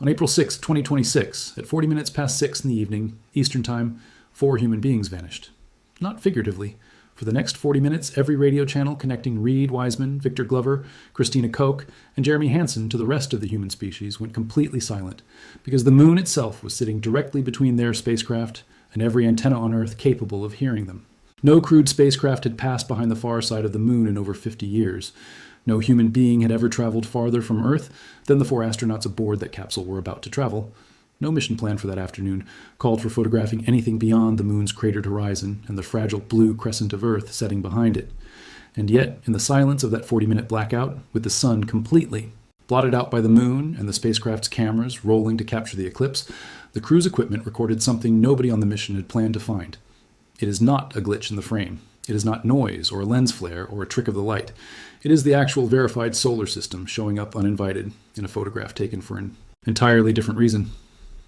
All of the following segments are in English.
On April 6, 2026, at 40 minutes past 6 in the evening, Eastern Time, 4 human beings vanished. Not figuratively. For the next 40 minutes, every radio channel connecting Reed Wiseman, Victor Glover, Christina Koch, and Jeremy Hansen to the rest of the human species went completely silent, because the moon itself was sitting directly between their spacecraft and every antenna on Earth capable of hearing them. No crewed spacecraft had passed behind the far side of the moon in over 50 years. No human being had ever traveled farther from Earth than the 4 astronauts aboard that capsule were about to travel. No mission plan for that afternoon called for photographing anything beyond the moon's cratered horizon and the fragile blue crescent of Earth setting behind it. And yet, in the silence of that 40-minute blackout, with the sun completely blotted out by the moon and the spacecraft's cameras rolling to capture the eclipse, the crew's equipment recorded something nobody on the mission had planned to find. It is not a glitch in the frame. It is not noise or a lens flare or a trick of the light. It is the actual verified solar system showing up uninvited in a photograph taken for an entirely different reason.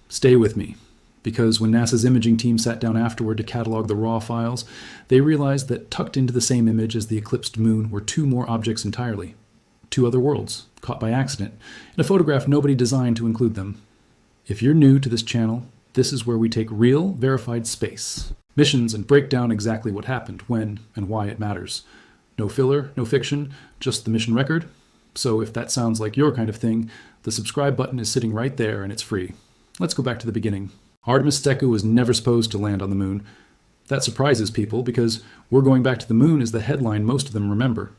Stay with me, because when NASA's imaging team sat down afterward to catalog the raw files, they realized that tucked into the same image as the eclipsed moon were 2 more objects entirely. 2 other worlds, caught by accident, in a photograph nobody designed to include them. If you're new to this channel, this is where we take real, verified space missions and break down exactly what happened, when, and why it matters. No filler, no fiction, just the mission record. So if that sounds like your kind of thing, the subscribe button is sitting right there and it's free. Let's go back to the beginning. Artemis II was never supposed to land on the moon. That surprises people because "We're going back to the moon" is the headline most of them remember.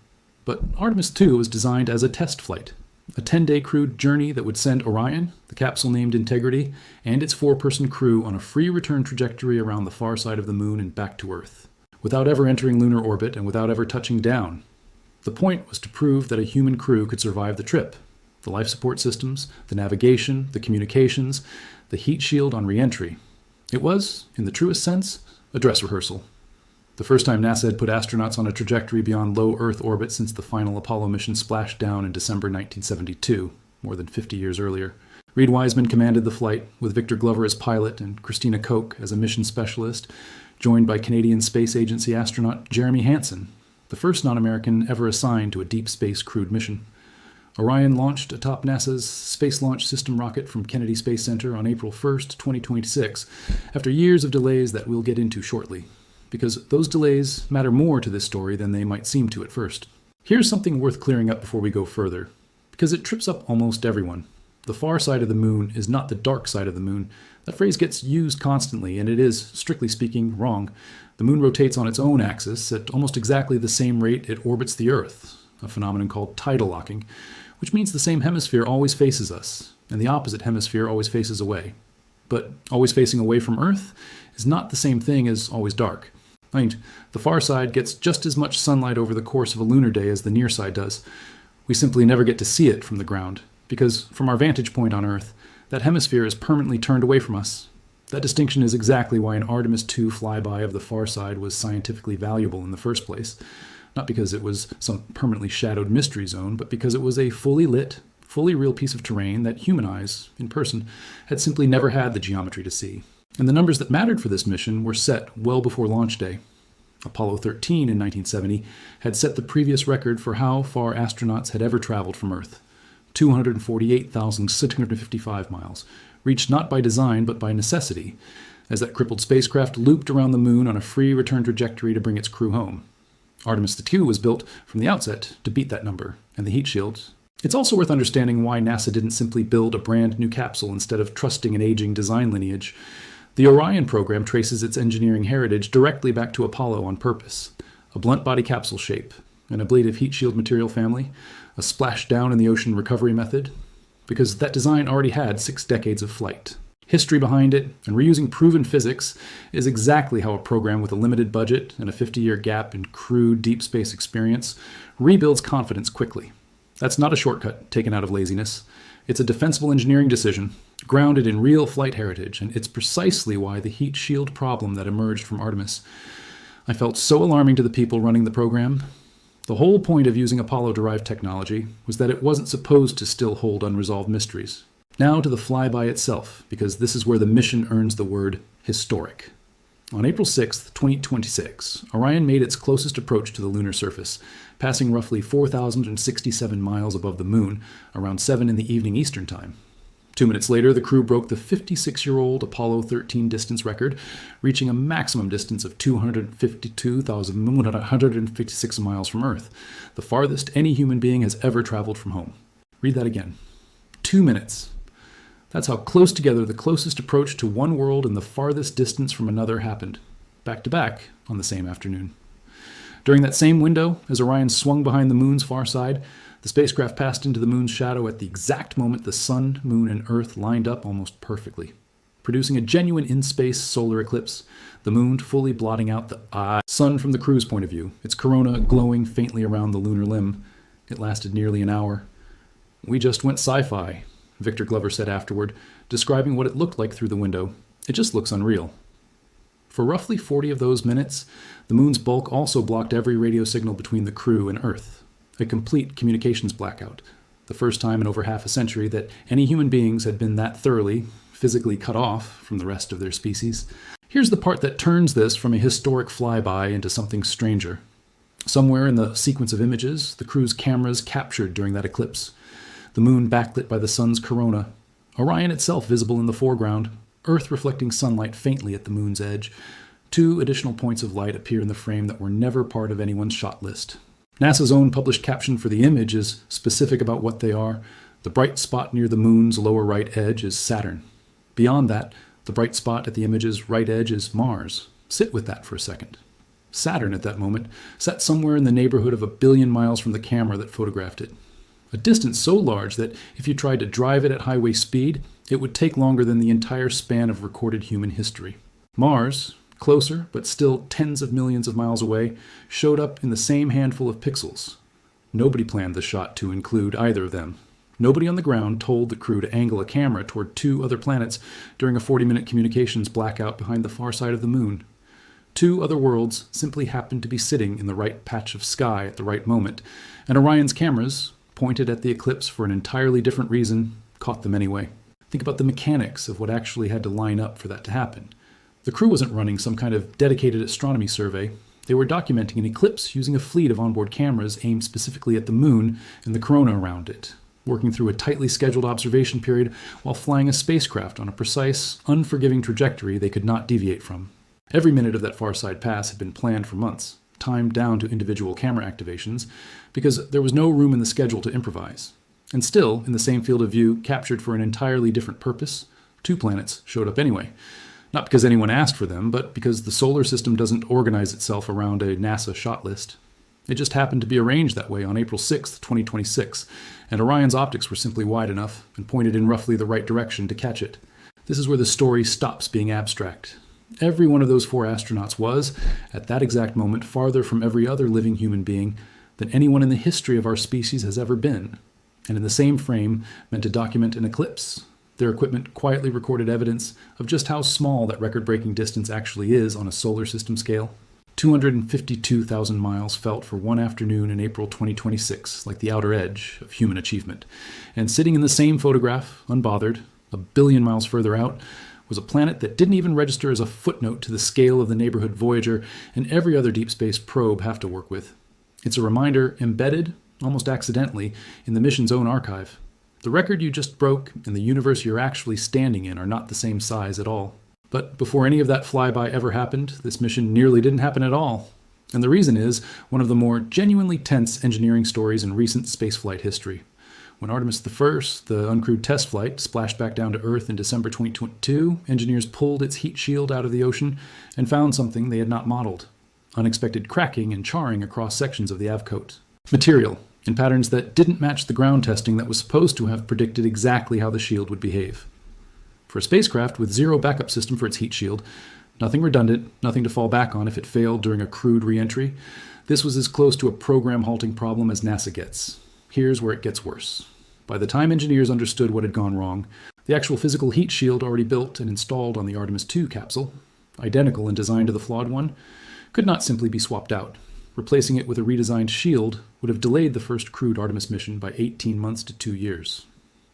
But Artemis II was designed as a test flight, a 10-day crewed journey that would send Orion, the capsule named Integrity, and its 4-person crew on a free return trajectory around the far side of the moon and back to Earth, without ever entering lunar orbit and without ever touching down. The point was to prove that a human crew could survive the trip. The life support systems, the navigation, the communications, the heat shield on re-entry. It was, in the truest sense, a dress rehearsal. The first time NASA had put astronauts on a trajectory beyond low Earth orbit since the final Apollo mission splashed down in December 1972, more than 50 years earlier. Reed Wiseman commanded the flight, with Victor Glover as pilot and Christina Koch as a mission specialist, joined by Canadian Space Agency astronaut Jeremy Hansen, the first non-American ever assigned to a deep space crewed mission. Orion launched atop NASA's Space Launch System rocket from Kennedy Space Center on April 1, 2026, after years of delays that we'll get into shortly, because those delays matter more to this story than they might seem to at first. Here's something worth clearing up before we go further, because it trips up almost everyone. The far side of the moon is not the dark side of the moon. That phrase gets used constantly, and it is, strictly speaking, wrong. The moon rotates on its own axis at almost exactly the same rate it orbits the Earth, a phenomenon called tidal locking, which means the same hemisphere always faces us, and the opposite hemisphere always faces away. But always facing away from Earth is not the same thing as always dark. I mean, the far side gets just as much sunlight over the course of a lunar day as the near side does. We simply never get to see it from the ground, because from our vantage point on Earth, that hemisphere is permanently turned away from us. That distinction is exactly why an Artemis II flyby of the far side was scientifically valuable in the first place. Not because it was some permanently shadowed mystery zone, but because it was a fully lit, fully real piece of terrain that human eyes, in person, had simply never had the geometry to see. And the numbers that mattered for this mission were set well before launch day. Apollo 13 in 1970 had set the previous record for how far astronauts had ever traveled from Earth, 248,655 miles, reached not by design but by necessity, as that crippled spacecraft looped around the moon on a free return trajectory to bring its crew home. Artemis II was built from the outset to beat that number, and the heat shield. It's also worth understanding why NASA didn't simply build a brand new capsule instead of trusting an aging design lineage. The Orion program traces its engineering heritage directly back to Apollo on purpose. A blunt body capsule shape, an ablative heat shield material family, a splashdown in the ocean recovery method, because that design already had 6 decades of flight. History behind it, and reusing proven physics, is exactly how a program with a limited budget and a 50-year gap in crude deep space experience rebuilds confidence quickly. That's not a shortcut taken out of laziness. It's a defensible engineering decision, grounded in real flight heritage, and it's precisely why the heat shield problem that emerged from Artemis I felt so alarming to the people running the program. The whole point of using Apollo-derived technology was that it wasn't supposed to still hold unresolved mysteries. Now to the flyby itself, because this is where the mission earns the word historic. On April 6, 2026, Orion made its closest approach to the lunar surface, passing roughly 4,067 miles above the moon, around 7 in the evening Eastern Time. 2 minutes later, the crew broke the 56-year-old Apollo 13 distance record, reaching a maximum distance of 252,156 miles from Earth, the farthest any human being has ever traveled from home. Read that again. 2 minutes. That's how close together the closest approach to one world and the farthest distance from another happened, back to back on the same afternoon. During that same window, as Orion swung behind the moon's far side, the spacecraft passed into the moon's shadow at the exact moment the sun, moon, and Earth lined up almost perfectly, producing a genuine in-space solar eclipse, the moon fully blotting out the sun from the crew's point of view, its corona glowing faintly around the lunar limb. It lasted nearly an hour. "We just went sci-fi," Victor Glover said afterward, describing what it looked like through the window. "It just looks unreal." For roughly 40 of those minutes, the moon's bulk also blocked every radio signal between the crew and Earth. A complete communications blackout, the first time in over half a century that any human beings had been that thoroughly, physically cut off from the rest of their species. Here's the part that turns this from a historic flyby into something stranger. Somewhere in the sequence of images, the crew's cameras captured during that eclipse. The moon backlit by the sun's corona, Orion itself visible in the foreground, Earth reflecting sunlight faintly at the moon's edge. 2 additional points of light appear in the frame that were never part of anyone's shot list. NASA's own published caption for the image is specific about what they are. The bright spot near the moon's lower right edge is Saturn. Beyond that, the bright spot at the image's right edge is Mars. Sit with that for a second. Saturn, at that moment, sat somewhere in the neighborhood of 1 billion miles from the camera that photographed it. A distance so large that if you tried to drive it at highway speed, it would take longer than the entire span of recorded human history. Mars, closer, but still tens of millions of miles away, showed up in the same handful of pixels. Nobody planned the shot to include either of them. Nobody on the ground told the crew to angle a camera toward 2 other planets during a 40-minute communications blackout behind the far side of the moon. 2 other worlds simply happened to be sitting in the right patch of sky at the right moment, and Orion's cameras, pointed at the eclipse for an entirely different reason, caught them anyway. Think about the mechanics of what actually had to line up for that to happen. The crew wasn't running some kind of dedicated astronomy survey. They were documenting an eclipse using a fleet of onboard cameras aimed specifically at the moon and the corona around it, working through a tightly scheduled observation period while flying a spacecraft on a precise, unforgiving trajectory they could not deviate from. Every minute of that far side pass had been planned for months, timed down to individual camera activations, because there was no room in the schedule to improvise. And still, in the same field of view, captured for an entirely different purpose, 2 planets showed up anyway. Not because anyone asked for them, but because the solar system doesn't organize itself around a NASA shot list. It just happened to be arranged that way on April 6, 2026, and Orion's optics were simply wide enough and pointed in roughly the right direction to catch it. This is where the story stops being abstract. Every one of those 4 astronauts was, at that exact moment, farther from every other living human being than anyone in the history of our species has ever been, and in the same frame meant to document an eclipse. Their equipment quietly recorded evidence of just how small that record-breaking distance actually is on a solar system scale. 252,000 miles felt for one afternoon in April 2026, like the outer edge of human achievement. And sitting in the same photograph, unbothered, 1 billion miles further out, was a planet that didn't even register as a footnote to the scale of the neighborhood Voyager and every other deep space probe have to work with. It's a reminder embedded, almost accidentally, in the mission's own archive. The record you just broke and the universe you're actually standing in are not the same size at all. But before any of that flyby ever happened, this mission nearly didn't happen at all. And the reason is one of the more genuinely tense engineering stories in recent spaceflight history. When Artemis I, the uncrewed test flight, splashed back down to Earth in December 2022, engineers pulled its heat shield out of the ocean and found something they had not modeled: unexpected cracking and charring across sections of the avcoat. Material in patterns that didn't match the ground testing that was supposed to have predicted exactly how the shield would behave. For a spacecraft with 0 backup system for its heat shield, nothing redundant, nothing to fall back on if it failed during a crewed re-entry, this was as close to a program-halting problem as NASA gets. Here's where it gets worse. By the time engineers understood what had gone wrong, the actual physical heat shield already built and installed on the Artemis II capsule, identical in design to the flawed one, could not simply be swapped out. Replacing it with a redesigned shield would have delayed the first crewed Artemis mission by 18 months to 2 years.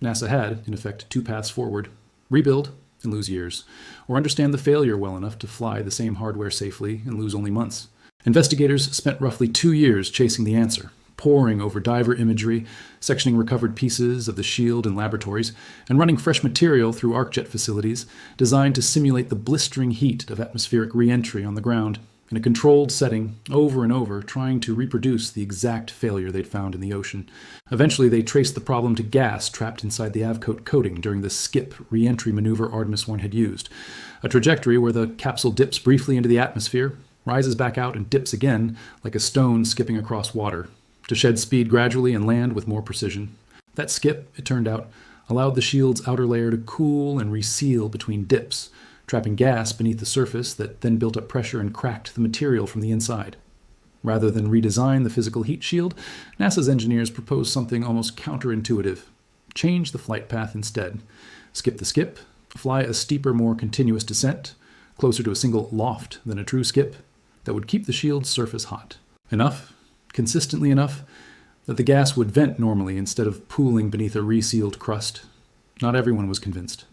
NASA had, in effect, 2 paths forward: rebuild and lose years, or understand the failure well enough to fly the same hardware safely and lose only months. Investigators spent roughly 2 years chasing the answer, poring over diver imagery, sectioning recovered pieces of the shield in laboratories, and running fresh material through ArcJet facilities designed to simulate the blistering heat of atmospheric re-entry on the ground in a controlled setting over and over, trying to reproduce the exact failure they'd found in the ocean. Eventually, they traced the problem to gas trapped inside the Avcoat coating during the skip re-entry maneuver Artemis I had used, a trajectory where the capsule dips briefly into the atmosphere, rises back out, and dips again like a stone skipping across water, to shed speed gradually and land with more precision. That skip, it turned out, allowed the shield's outer layer to cool and reseal between dips, trapping gas beneath the surface that then built up pressure and cracked the material from the inside. Rather than redesign the physical heat shield, NASA's engineers proposed something almost counterintuitive. Change the flight path instead. Skip the skip, fly a steeper, more continuous descent, closer to a single loft than a true skip, that would keep the shield's surface hot. Enough, consistently enough, that the gas would vent normally instead of pooling beneath a resealed crust. Not everyone was convinced.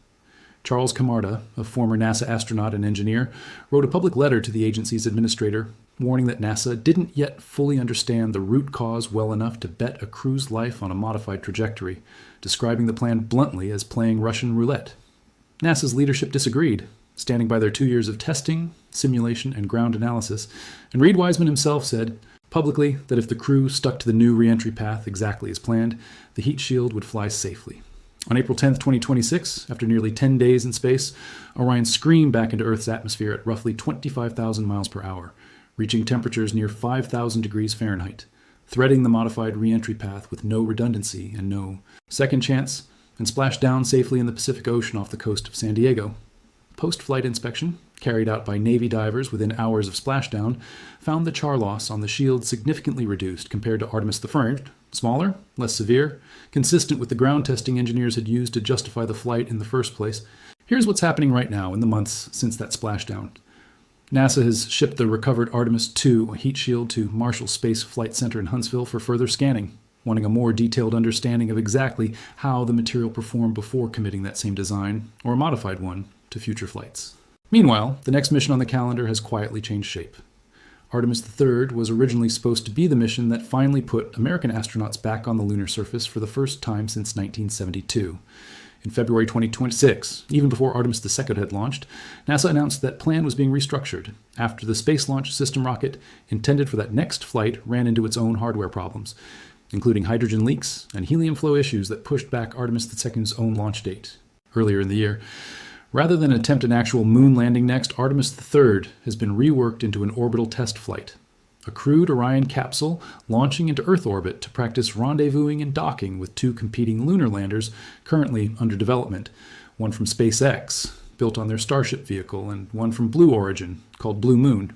Charles Camarda, a former NASA astronaut and engineer, wrote a public letter to the agency's administrator, warning that NASA didn't yet fully understand the root cause well enough to bet a crew's life on a modified trajectory, describing the plan bluntly as playing Russian roulette. NASA's leadership disagreed, standing by their 2 years of testing, simulation, and ground analysis, and Reid Wiseman himself said publicly that if the crew stuck to the new re-entry path exactly as planned, the heat shield would fly safely. On April 10, 2026, after nearly 10 days in space, Orion screamed back into Earth's atmosphere at roughly 25,000 miles per hour, reaching temperatures near 5,000 degrees Fahrenheit, threading the modified re-entry path with no redundancy and no second chance, and splashed down safely in the Pacific Ocean off the coast of San Diego. Post-flight inspection, carried out by Navy divers within hours of splashdown, found the char loss on the shield significantly reduced compared to Artemis I, smaller, less severe, consistent with the ground testing engineers had used to justify the flight in the first place. Here's what's happening right now in the months since that splashdown. NASA has shipped the recovered Artemis II heat shield to Marshall Space Flight Center in Huntsville for further scanning, wanting a more detailed understanding of exactly how the material performed before committing that same design, or a modified one, to future flights. Meanwhile, the next mission on the calendar has quietly changed shape. Artemis III was originally supposed to be the mission that finally put American astronauts back on the lunar surface for the first time since 1972. In February 2026, even before Artemis II had launched, NASA announced that plan was being restructured after the Space Launch System rocket intended for that next flight ran into its own hardware problems, including hydrogen leaks and helium flow issues that pushed back Artemis II's own launch date earlier in the year. Rather than attempt an actual moon landing next, Artemis III has been reworked into an orbital test flight, a crewed Orion capsule launching into Earth orbit to practice rendezvousing and docking with two competing lunar landers currently under development, one from SpaceX, built on their Starship vehicle, and one from Blue Origin, called Blue Moon.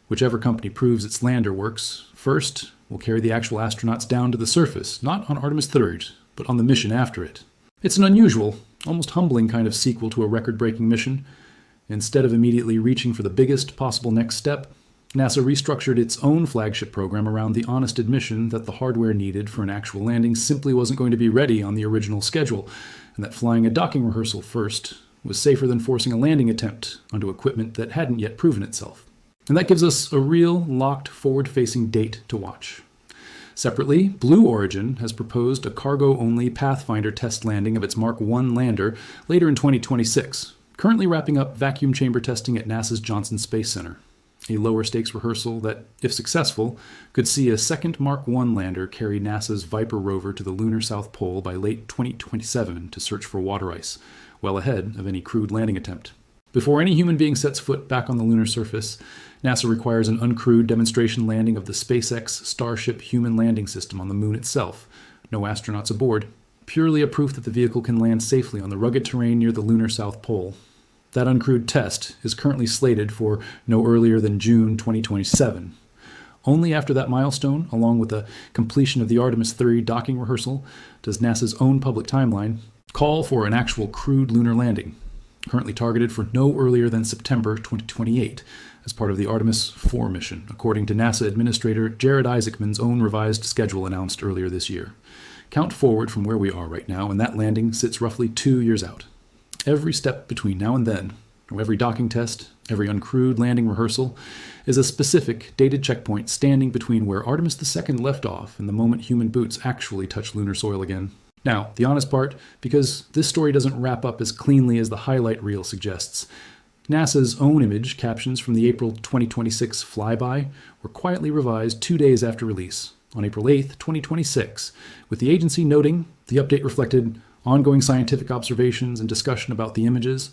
Whichever company proves its lander works first will carry the actual astronauts down to the surface, not on Artemis III, but on the mission after it. It's an unusual, almost humbling kind of sequel to a record-breaking mission. Instead of immediately reaching for the biggest possible next step, NASA restructured its own flagship program around the honest admission that the hardware needed for an actual landing simply wasn't going to be ready on the original schedule, and that flying a docking rehearsal first was safer than forcing a landing attempt onto equipment that hadn't yet proven itself. And that gives us a real, locked, forward-facing date to watch. Separately, Blue Origin has proposed a cargo-only Pathfinder test landing of its Mark I lander later in 2026, currently wrapping up vacuum chamber testing at NASA's Johnson Space Center, a lower-stakes rehearsal that, if successful, could see a second Mark I lander carry NASA's Viper rover to the lunar South Pole by late 2027 to search for water ice, well ahead of any crewed landing attempt. Before any human being sets foot back on the lunar surface, NASA requires an uncrewed demonstration landing of the SpaceX Starship human landing system on the moon itself. No astronauts aboard. Purely a proof that the vehicle can land safely on the rugged terrain near the lunar South Pole. That uncrewed test is currently slated for no earlier than June 2027. Only after that milestone, along with the completion of the Artemis III docking rehearsal, does NASA's own public timeline call for an actual crewed lunar landing, currently targeted for no earlier than September 2028, as part of the Artemis IV mission, according to NASA Administrator Jared Isaacman's own revised schedule announced earlier this year. Count forward from where we are right now, and that landing sits roughly 2 years out. Every step between now and then, or every docking test, Every uncrewed landing rehearsal is a specific, dated checkpoint standing between where Artemis II left off and the moment human boots actually touch lunar soil again. Now, the honest part, because this story doesn't wrap up as cleanly as the highlight reel suggests, NASA's own image captions from the April 2026 flyby were quietly revised 2 days after release, on April 8, 2026, with the agency noting the update reflected ongoing scientific observations and discussion about the images,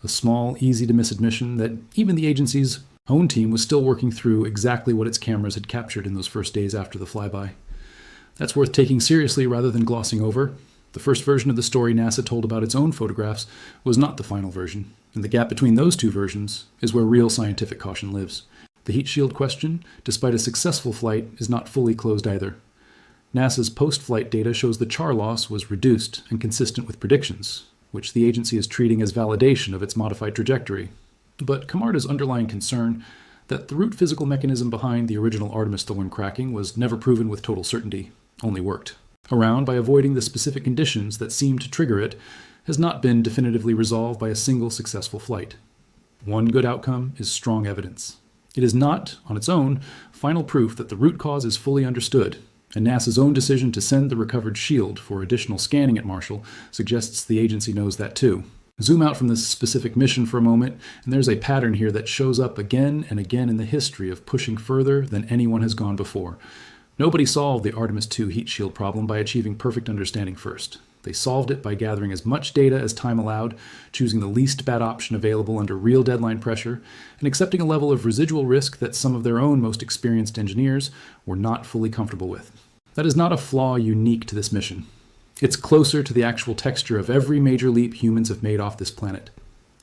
a small, easy-to-miss admission that even the agency's own team was still working through exactly what its cameras had captured in those first days after the flyby. That's worth taking seriously rather than glossing over. The first version of the story NASA told about its own photographs was not the final version, and the gap between those two versions is where real scientific caution lives. The heat shield question, despite a successful flight, is not fully closed either. NASA's post-flight data shows the char loss was reduced and consistent with predictions, which the agency is treating as validation of its modified trajectory. But Camarda's underlying concern that the root physical mechanism behind the original Artemis thorn cracking was never proven with total certainty, only worked around by avoiding the specific conditions that seemed to trigger it, has not been definitively resolved by a single successful flight. One good outcome is strong evidence. It is not, on its own, final proof that the root cause is fully understood, and NASA's own decision to send the recovered shield for additional scanning at Marshall suggests the agency knows that too. Zoom out from this specific mission for a moment, and there's a pattern here that shows up again and again in the history of pushing further than anyone has gone before. Nobody solved the Artemis II heat shield problem by achieving perfect understanding first. They solved it by gathering as much data as time allowed, choosing the least bad option available under real deadline pressure, and accepting a level of residual risk that some of their own most experienced engineers were not fully comfortable with. That is not a flaw unique to this mission. It's closer to the actual texture of every major leap humans have made off this planet.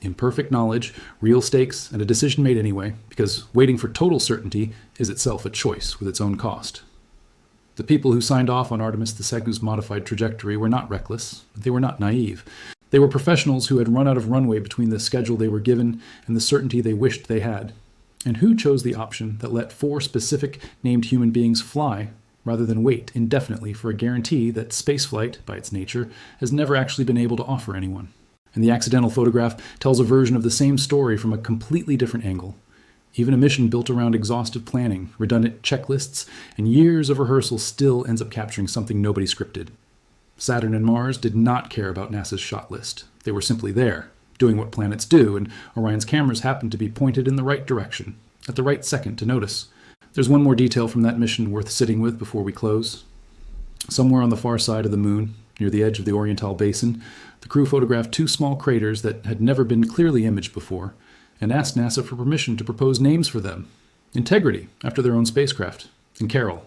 Imperfect knowledge, real stakes, and a decision made anyway, because waiting for total certainty is itself a choice with its own cost. The people who signed off on Artemis II's modified trajectory were not reckless. They were not naive. They were professionals who had run out of runway between the schedule they were given and the certainty they wished they had, and who chose the option that let 4 specific named human beings fly rather than wait indefinitely for a guarantee that spaceflight, by its nature, has never actually been able to offer anyone. And the accidental photograph tells a version of the same story from a completely different angle. Even a mission built around exhaustive planning, redundant checklists, and years of rehearsal still ends up capturing something nobody scripted. Saturn and Mars did not care about NASA's shot list. They were simply there, doing what planets do, and Orion's cameras happened to be pointed in the right direction, at the right second to notice. There's one more detail from that mission worth sitting with before we close. Somewhere on the far side of the moon, near the edge of the Oriental Basin, the crew photographed 2 small craters that had never been clearly imaged before, and asked NASA for permission to propose names for them. Integrity, after their own spacecraft, and Carol,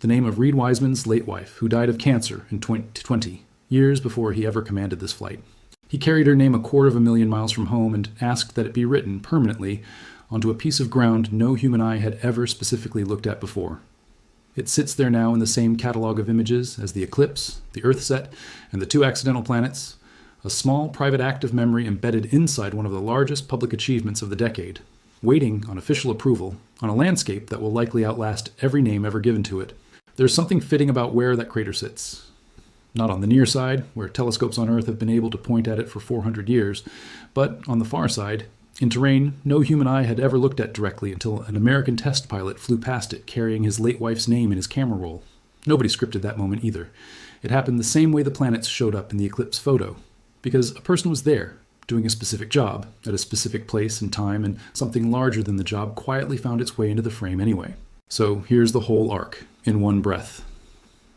the name of Reed Wiseman's late wife, who died of cancer in 2020, years before he ever commanded this flight. He carried her name 250,000 miles from home and asked that it be written permanently onto a piece of ground no human eye had ever specifically looked at before. It sits there now in the same catalog of images as the eclipse, the Earthset, and the 2 accidental planets, a small private act of memory embedded inside one of the largest public achievements of the decade, waiting on official approval on a landscape that will likely outlast every name ever given to it. There's something fitting about where that crater sits. Not on the near side, where telescopes on Earth have been able to point at it for 400 years, but on the far side, in terrain no human eye had ever looked at directly until an American test pilot flew past it carrying his late wife's name in his camera roll. Nobody scripted that moment either. It happened the same way the planets showed up in the eclipse photo, because a person was there, doing a specific job, at a specific place and time, and something larger than the job quietly found its way into the frame anyway. So here's the whole arc, in one breath.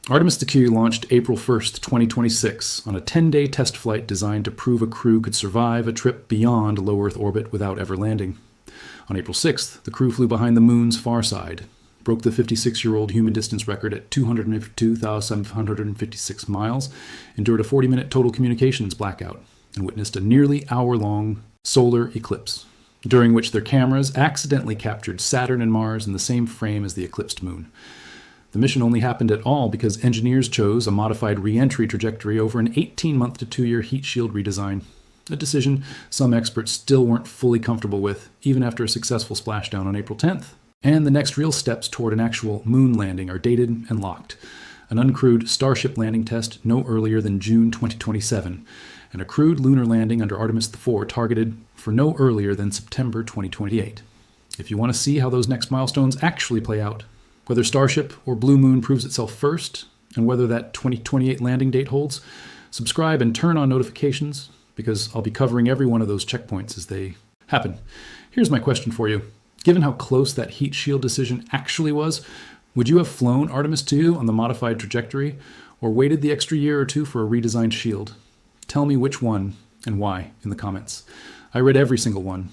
Artemis II launched April 1st, 2026, on a 10-day test flight designed to prove a crew could survive a trip beyond low Earth orbit without ever landing. On April 6th, the crew flew behind the moon's far side, broke the 56-year-old human distance record at 252,756 miles, endured a 40-minute total communications blackout, and witnessed a nearly hour-long solar eclipse, during which their cameras accidentally captured Saturn and Mars in the same frame as the eclipsed moon. The mission only happened at all because engineers chose a modified re-entry trajectory over an 18-month to 2-year heat shield redesign, a decision some experts still weren't fully comfortable with, even after a successful splashdown on April 10th. And the next real steps toward an actual moon landing are dated and locked. An uncrewed Starship landing test no earlier than June 2027, and a crewed lunar landing under Artemis IV targeted for no earlier than September 2028. If you want to see how those next milestones actually play out, whether Starship or Blue Moon proves itself first, and whether that 2028 landing date holds, subscribe and turn on notifications, because I'll be covering every one of those checkpoints as they happen. Here's my question for you. Given how close that heat shield decision actually was, would you have flown Artemis II on the modified trajectory, or waited the extra year or two for a redesigned shield? Tell me which one and why in the comments. I read every single one,